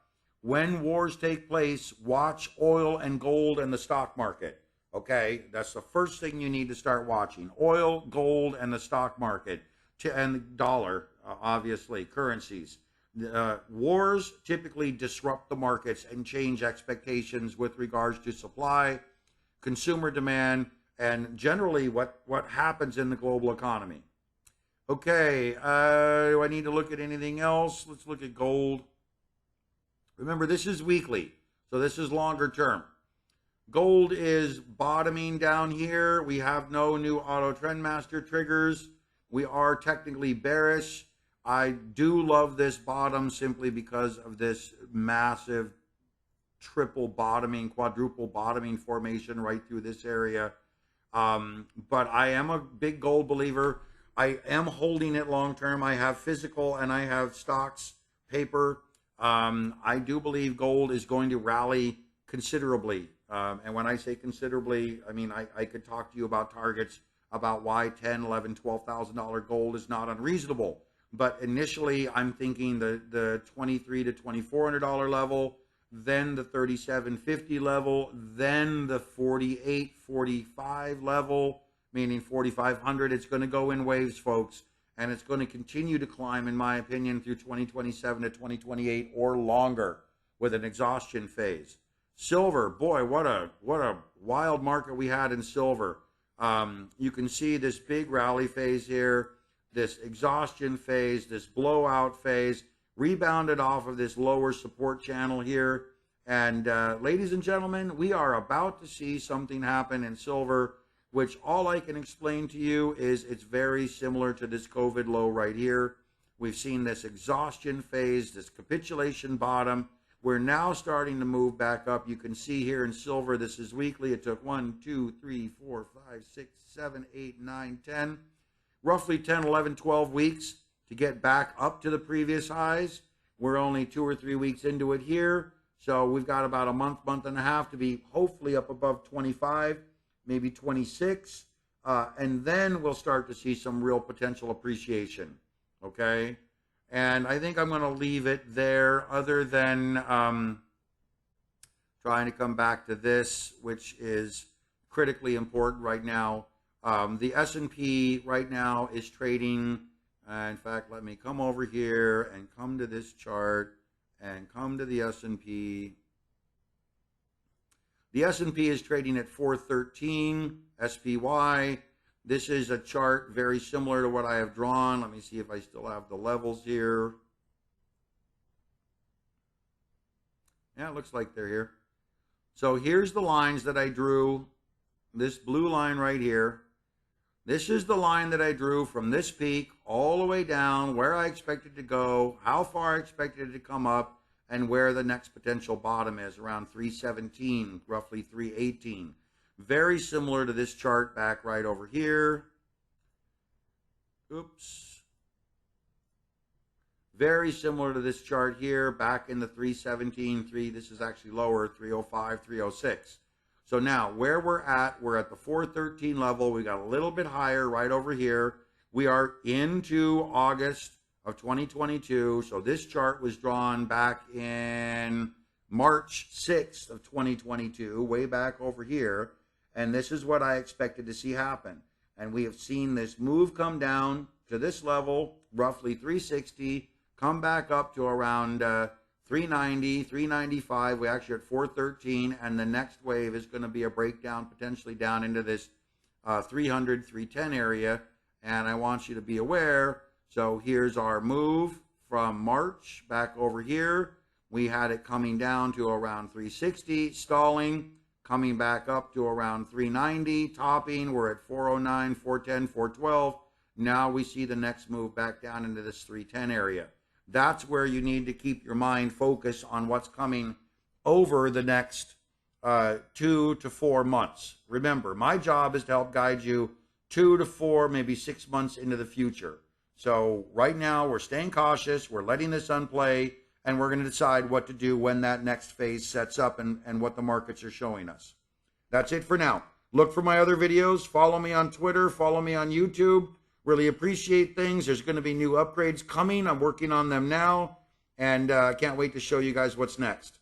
when wars take place, watch oil and gold and the stock market. Okay, that's the first thing you need to start watching. Oil, gold, and the stock market, and the dollar, obviously, currencies. Wars typically disrupt the markets and change expectations with regards to supply, consumer demand, and generally what happens in the global economy. Okay, do I need to look at anything else? Let's look at gold. Remember, this is weekly, so this is longer term. Gold is bottoming down here. We have no new auto trendmaster triggers. We are technically bearish. I do love this bottom simply because of this massive triple bottoming, quadruple bottoming formation right through this area. But I am a big gold believer. I am holding it long term. I have physical and I have stocks, paper. I do believe gold is going to rally considerably. And when I say considerably, I mean, I could talk to you about targets about why $10,000, $11,000, $12,000 gold is not unreasonable. But initially, I'm thinking the $2,300 to $2,400 level, then the $3,750 level, then the $4,845 $45 level, meaning 4,500. It's going to go in waves, folks, and it's going to continue to climb, in my opinion, through 2027 to 2028 or longer with an exhaustion phase. Silver, boy, what a wild market we had in silver. You can see this big rally phase here, this exhaustion phase, this blowout phase, rebounded off of this lower support channel here. And ladies and gentlemen, we are about to see something happen in silver, which all I can explain to you is it's very similar to this COVID low right here. We've seen this exhaustion phase, this capitulation bottom. We're now starting to move back up. You can see here in silver, this is weekly. It took 1, 2, 3, 4, 5, 6, 7, 8, 9, 10, roughly 10, 11, 12 weeks to get back up to the previous highs. We're only 2 or 3 weeks into it here. So we've got about a month, month and a half to be hopefully up above 25, maybe 26. And then we'll start to see some real potential appreciation. Okay. And I think I'm going to leave it there, other than trying to come back to this, which is critically important right now. The S&P right now is trading. In fact, let me come over here and come to this chart and come to the S&P. The S&P is trading at 413 SPY. This is a chart very similar to what I have drawn. Let me see if I still have the levels here. Yeah, it looks like they're here. So here's the lines that I drew. This blue line right here. This is the line that I drew from this peak all the way down, where I expected to go, how far I expected it to come up, and where the next potential bottom is, around 317, roughly 318. Very similar to this chart back right over here. Oops. Very similar to this chart here, back in the 317, this is actually lower, 305, 306. So now where we're at the 413 level. We got a little bit higher right over here. We are into August of 2022. So this chart was drawn back in March 6th of 2022, way back over here. And this is what I expected to see happen. And we have seen this move come down to this level, roughly 360, come back up to around 390, 395. We actually are at 413. And the next wave is going to be a breakdown, potentially down into this 300, 310 area. And I want you to be aware. So here's our move from March back over here. We had it coming down to around 360, stalling, coming back up to around 390, topping. We're at 409, 410, 412. Now we see the next move back down into this 310 area. That's where you need to keep your mind focused on what's coming over the next 2 to 4 months. Remember, my job is to help guide you 2 to 4, maybe 6 months into the future. So right now we're staying cautious. We're letting the sun play. And we're going to decide what to do when that next phase sets up and what the markets are showing us. That's it for now. Look for my other videos. Follow me on Twitter. Follow me on YouTube. Really appreciate things. There's going to be new upgrades coming. I'm working on them now. And I can't wait to show you guys what's next.